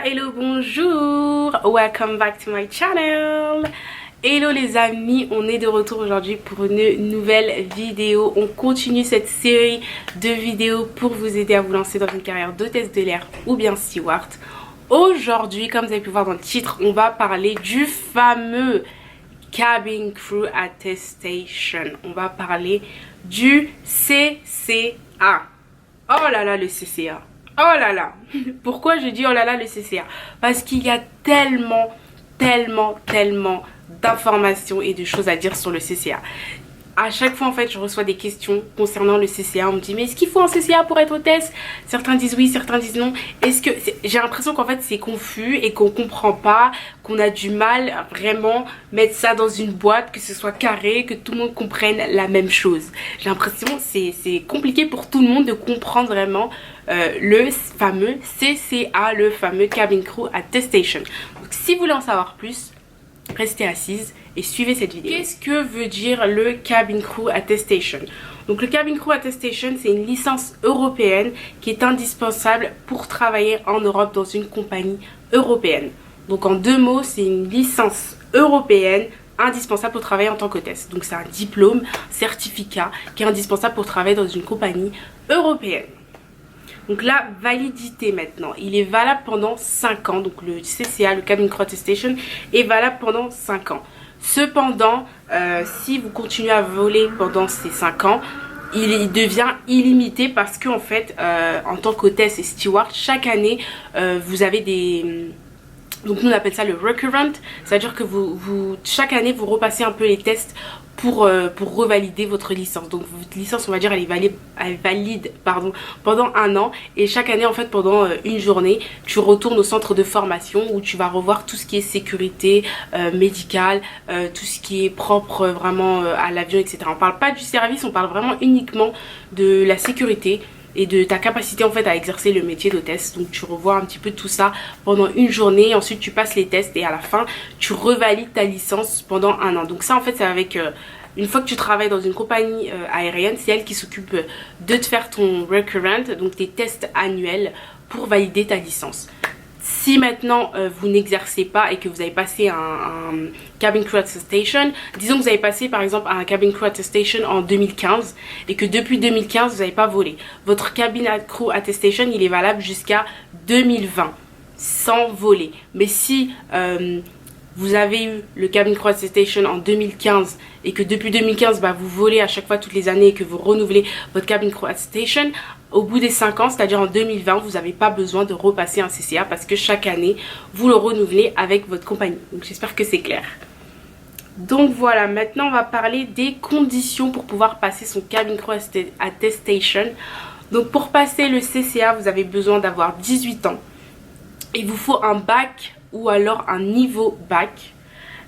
Hello, bonjour, welcome back to my channel. Hello les amis, on est de retour aujourd'hui pour une nouvelle vidéo. On continue cette série de vidéos pour vous aider à vous lancer dans une carrière d'hôtesse de l'air ou bien steward. Aujourd'hui, comme vous avez pu voir dans le titre, on va parler du fameux Cabin Crew Attestation. On va parler du CCA. Oh là là, le CCA. Oh là là. Pourquoi je dis oh là là le CCA? Parce qu'il y a tellement d'informations et de choses à dire sur le CCA. À chaque fois en fait je reçois des questions concernant le CCA. On me dit mais est-ce qu'il faut un CCA pour être hôtesse? Certains disent oui, certains disent non. Est-ce que j'ai l'impression qu'en fait c'est confus et qu'on comprend pas, qu'on a du mal à vraiment mettre ça dans une boîte, que ce soit carré, que tout le monde comprenne la même chose. J'ai l'impression c'est compliqué pour tout le monde de comprendre vraiment le fameux CCA, le fameux Cabin Crew Attestation. Donc si vous voulez en savoir plus, restez assise et suivez cette vidéo. Qu'est-ce que veut dire le Cabin Crew Attestation? Donc le Cabin Crew Attestation, c'est une licence européenne qui est indispensable pour travailler en Europe dans une compagnie européenne. Donc en deux mots, c'est une licence européenne indispensable pour travailler en tant qu'hôtesse. Donc c'est un diplôme, certificat qui est indispensable pour travailler dans une compagnie européenne. Donc la validité maintenant, il est valable pendant 5 ans. Donc le CCA, le Cabin Crew Attestation, est valable pendant 5 ans. Cependant, si vous continuez à voler pendant ces 5 ans, il devient illimité parce qu'en fait, en tant qu'hôtesse et steward, chaque année, vous avez des... Donc nous on appelle ça le recurrent, c'est-à-dire que chaque année vous repassez un peu les tests pour revalider votre licence. Donc votre licence on va dire elle est valide pendant 1 an, et chaque année en fait pendant une journée tu retournes au centre de formation où tu vas revoir tout ce qui est sécurité médicale, tout ce qui est propre vraiment à l'avion, etc. On parle pas du service, on parle vraiment uniquement de la sécurité et de ta capacité en fait à exercer le métier d'hôtesse. Donc tu revois un petit peu tout ça pendant une journée, ensuite tu passes les tests et à la fin tu revalides ta licence pendant 1 an. Donc ça en fait c'est avec une fois que tu travailles dans une compagnie aérienne, c'est elle qui s'occupe de te faire ton recurrent, donc tes tests annuels pour valider ta licence. Si maintenant vous n'exercez pas et que vous avez passé un Cabin Crew Attestation, disons que vous avez passé par exemple un Cabin Crew Attestation en 2015 et que depuis 2015 vous n'avez pas volé, votre Cabin Crew Attestation il est valable jusqu'à 2020 sans voler. Mais si vous avez eu le Cabin Crew Attestation en 2015 et que depuis 2015 vous volez à chaque fois toutes les années et que vous renouvelez votre Cabin Crew Attestation, au bout des 5 ans, c'est-à-dire en 2020, vous n'avez pas besoin de repasser un CCA parce que chaque année, vous le renouvelez avec votre compagnie. Donc j'espère que c'est clair. Donc voilà, maintenant on va parler des conditions pour pouvoir passer son Cabin Crew Attestation. Donc pour passer le CCA, vous avez besoin d'avoir 18 ans. Il vous faut un bac ou alors un niveau bac.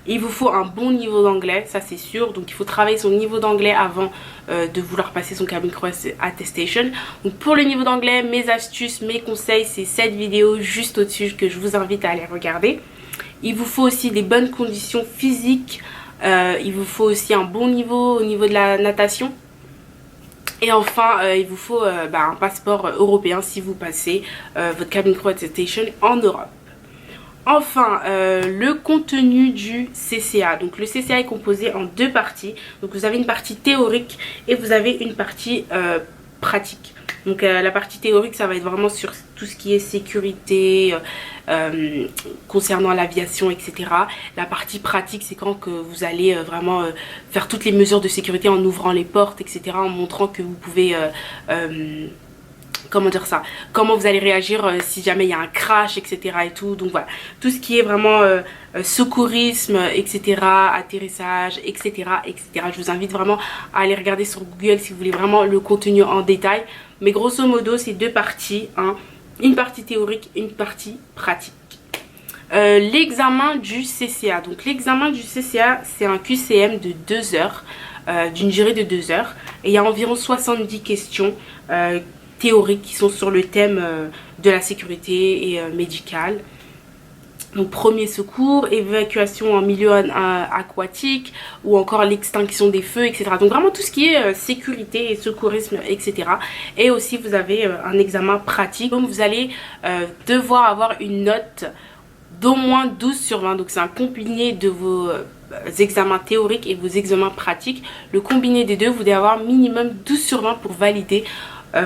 Il vous faut un bon niveau d'anglais, ça c'est sûr. Donc il faut travailler son niveau d'anglais avant de vouloir passer son Cabin Crew Attestation. Donc pour le niveau d'anglais, mes astuces, mes conseils, c'est cette vidéo juste au-dessus que je vous invite à aller regarder. Il vous faut aussi des bonnes conditions physiques. Il vous faut aussi un bon niveau au niveau de la natation. Et enfin, il vous faut un passeport européen si vous passez votre Cabin Crew Attestation en Europe. Enfin, le contenu du CCA. Donc le CCA est composé en 2 parties. Donc vous avez une partie théorique et vous avez une partie pratique. Donc la partie théorique, ça va être vraiment sur tout ce qui est sécurité, concernant l'aviation, etc. La partie pratique, c'est quand que vous allez vraiment faire toutes les mesures de sécurité en ouvrant les portes, etc. En montrant que vous pouvez... comment dire ça, comment vous allez réagir si jamais il y a un crash, etc. et tout. Donc voilà, tout ce qui est vraiment secourisme, etc., atterrissage, etc., etc. Je vous invite vraiment à aller regarder sur Google si vous voulez vraiment le contenu en détail. Mais grosso modo, c'est 2 parties, hein. Une partie théorique, une partie pratique. L'examen du CCA. Donc l'examen du CCA, c'est un QCM de 2 heures, d'une durée de 2 heures. Et il y a environ 70 questions théoriques qui sont sur le thème de la sécurité et médicale. Donc premier secours, évacuation en milieu aquatique ou encore l'extinction des feux, etc. Donc vraiment tout ce qui est sécurité et secourisme, etc. Et aussi vous avez un examen pratique. Donc vous allez devoir avoir une note d'au moins 12 sur 20. Donc c'est un combiné de vos examens théoriques et vos examens pratiques. Le combiné des deux, vous devez avoir minimum 12 sur 20 pour valider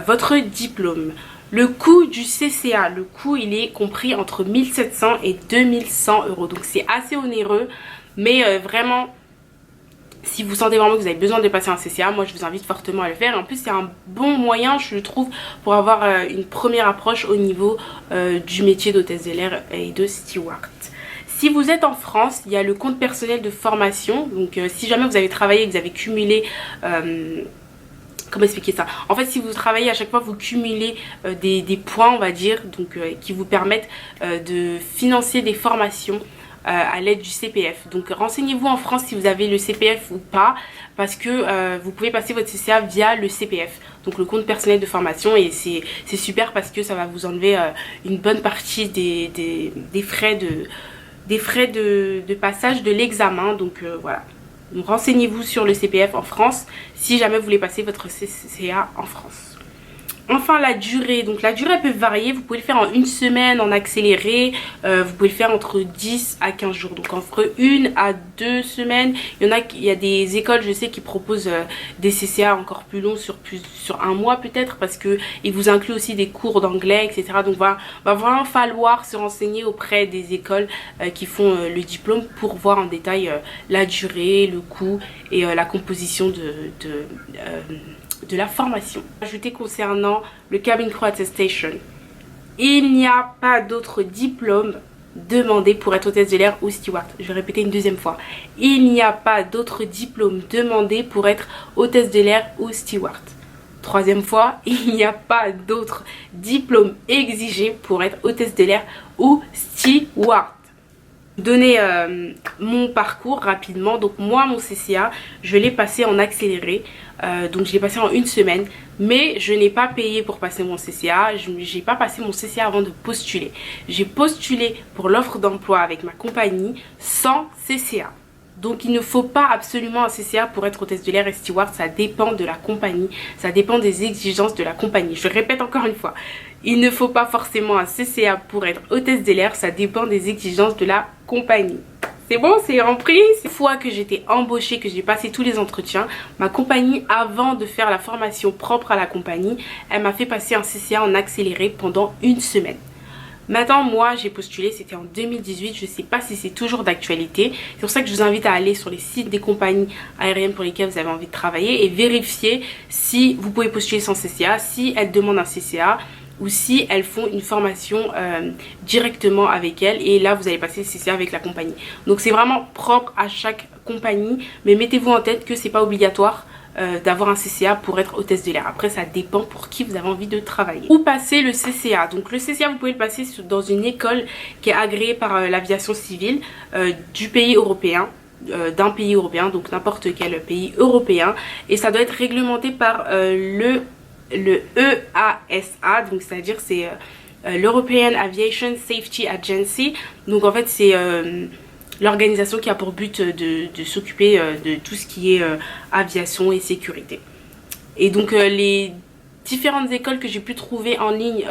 votre diplôme. Le coût du CCA, le coût il est compris entre 1700 et 2100 euros. Donc c'est assez onéreux, mais vraiment, si vous sentez vraiment que vous avez besoin de passer un CCA, moi je vous invite fortement à le faire. En plus c'est un bon moyen, je le trouve, pour avoir une première approche au niveau du métier d'hôtesse de l'air et de steward. Si vous êtes en France, il y a le compte personnel de formation. Donc si jamais vous avez travaillé et que vous avez cumulé... comment expliquer ça? En fait, si vous travaillez à chaque fois, vous cumulez des points, on va dire, donc qui vous permettent de financer des formations à l'aide du CPF. Donc renseignez-vous en France si vous avez le CPF ou pas, parce que vous pouvez passer votre CCA via le CPF, donc le compte personnel de formation, et c'est super parce que ça va vous enlever une bonne partie des frais de passage de l'examen. Donc voilà. Donc, renseignez-vous sur le CPF en France si jamais vous voulez passer votre CCA en France. Enfin la durée, donc la durée peut varier, vous pouvez le faire en une semaine en accéléré, vous pouvez le faire entre 10 à 15 jours, donc entre 1 à 2 semaines. Il y a des écoles je sais qui proposent des CCA encore plus longs sur un mois peut-être, parce que ils vous incluent aussi des cours d'anglais, etc. Donc va vraiment falloir se renseigner auprès des écoles qui font le diplôme pour voir en détail la durée, le coût et la composition de la formation. Ajouter concernant le Cabin Crew Attestation, il n'y a pas d'autre diplôme demandé pour être hôtesse de l'air ou steward. Je vais répéter une deuxième fois. Il n'y a pas d'autre diplôme demandé pour être hôtesse de l'air ou steward. Troisième fois, il n'y a pas d'autre diplôme exigé pour être hôtesse de l'air ou steward. Donner mon parcours rapidement. Donc moi mon CCA je l'ai passé en accéléré, donc je l'ai passé en une semaine, mais je n'ai pas payé pour passer mon CCA. Je n'ai pas passé mon CCA avant de postuler. J'ai postulé pour l'offre d'emploi avec ma compagnie sans CCA. Donc il ne faut pas absolument un CCA pour être hôtesse de l'air et steward, ça dépend de la compagnie, ça dépend des exigences de la compagnie. Je répète encore une fois, il ne faut pas forcément un CCA pour être hôtesse de l'air, ça dépend des exigences de la compagnie. C'est bon, c'est rempli. Une fois que j'étais embauchée, que j'ai passé tous les entretiens, ma compagnie, avant de faire la formation propre à la compagnie, elle m'a fait passer un CCA en accéléré pendant une semaine. Maintenant, moi, j'ai postulé, c'était en 2018, je ne sais pas si c'est toujours d'actualité. C'est pour ça que je vous invite à aller sur les sites des compagnies aériennes pour lesquelles vous avez envie de travailler et vérifier si vous pouvez postuler sans CCA, si elles demandent un CCA ou si elles font une formation directement avec elles, et là vous allez passer le CCA avec la compagnie. Donc c'est vraiment propre à chaque compagnie, mais mettez-vous en tête que c'est pas obligatoire d'avoir un CCA pour être hôtesse de l'air. Après ça dépend pour qui vous avez envie de travailler. Où passer le CCA? Donc le CCA vous pouvez le passer dans une école qui est agréée par l'aviation civile du pays européen, d'un pays européen, donc n'importe quel pays européen, et ça doit être réglementé par le EASA, donc c'est-à-dire c'est l'European Aviation Safety Agency. Donc en fait c'est l'organisation qui a pour but de s'occuper de tout ce qui est aviation et sécurité. Et donc les différentes écoles que j'ai pu trouver en ligne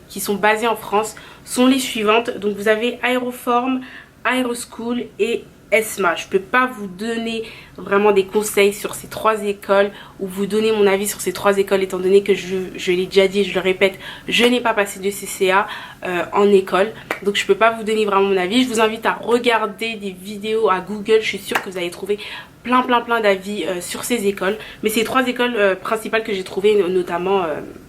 qui sont basées en France sont les suivantes. Donc vous avez Aéroform, Aeroschool et ESMA. Je ne peux pas vous donner vraiment des conseils sur ces trois écoles ou vous donner mon avis sur ces trois écoles, étant donné que je l'ai déjà dit, je le répète, je n'ai pas passé de CCA en école, donc je ne peux pas vous donner vraiment mon avis. Je vous invite à regarder des vidéos à Google, je suis sûre que vous allez trouver plein d'avis sur ces écoles, mais c'est trois écoles principales que j'ai trouvées notamment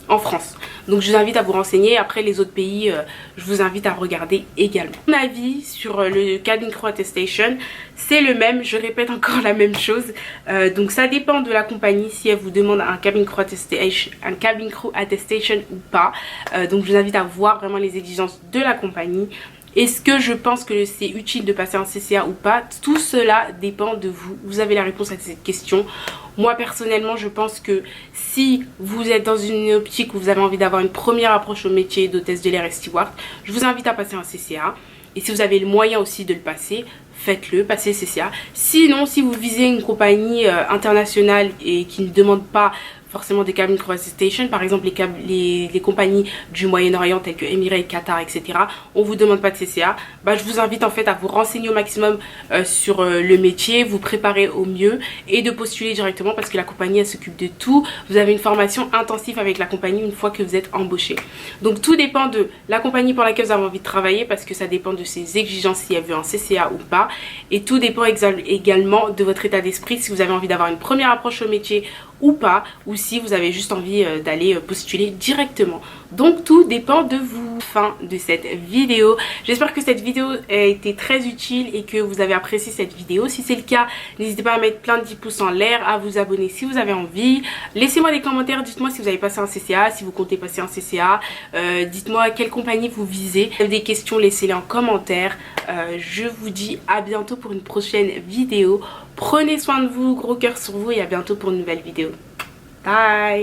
en France. Donc je vous invite à vous renseigner. Après les autres pays, je vous invite à regarder également. Mon avis sur le Cabin Crew Attestation, c'est le même, je répète encore la même chose. Donc ça dépend de la compagnie si elle vous demande un Cabin Crew Attestation ou pas. Donc je vous invite à voir vraiment les exigences de la compagnie. Est-ce que je pense que c'est utile de passer un CCA ou pas? Tout cela dépend de vous. Vous avez la réponse à cette question. Moi personnellement, je pense que si vous êtes dans une optique où vous avez envie d'avoir une première approche au métier d'hôtesse de l'air et steward, je vous invite à passer un CCA. Et si vous avez le moyen aussi de le passer, faites-le, passez le CCA. Sinon, si vous visez une compagnie internationale et qui ne demande pas forcément des cabin crew assistation, par exemple les compagnies du Moyen-Orient telles que Emirates, Qatar, etc., on vous demande pas de CCA, bah, je vous invite en fait à vous renseigner au maximum sur le métier, vous préparer au mieux et de postuler directement parce que la compagnie elle s'occupe de tout. Vous avez une formation intensive avec la compagnie une fois que vous êtes embauché. Donc tout dépend de la compagnie pour laquelle vous avez envie de travailler parce que ça dépend de ses exigences si elle veut un CCA ou pas, et tout dépend également de votre état d'esprit si vous avez envie d'avoir une première approche au métier ou pas, ou si vous avez juste envie d'aller postuler directement. Donc tout dépend de vous. Fin de cette vidéo. J'espère que cette vidéo a été très utile et que vous avez apprécié cette vidéo. Si c'est le cas, n'hésitez pas à mettre plein de 10 pouces en l'air, à vous abonner si vous avez envie. Laissez-moi des commentaires, dites-moi si vous avez passé un CCA, si vous comptez passer un CCA. Dites-moi quelle compagnie vous visez. Si vous avez des questions, laissez-les en commentaire. Je vous dis à bientôt pour une prochaine vidéo. Prenez soin de vous, gros cœur sur vous et à bientôt pour une nouvelle vidéo. Bye!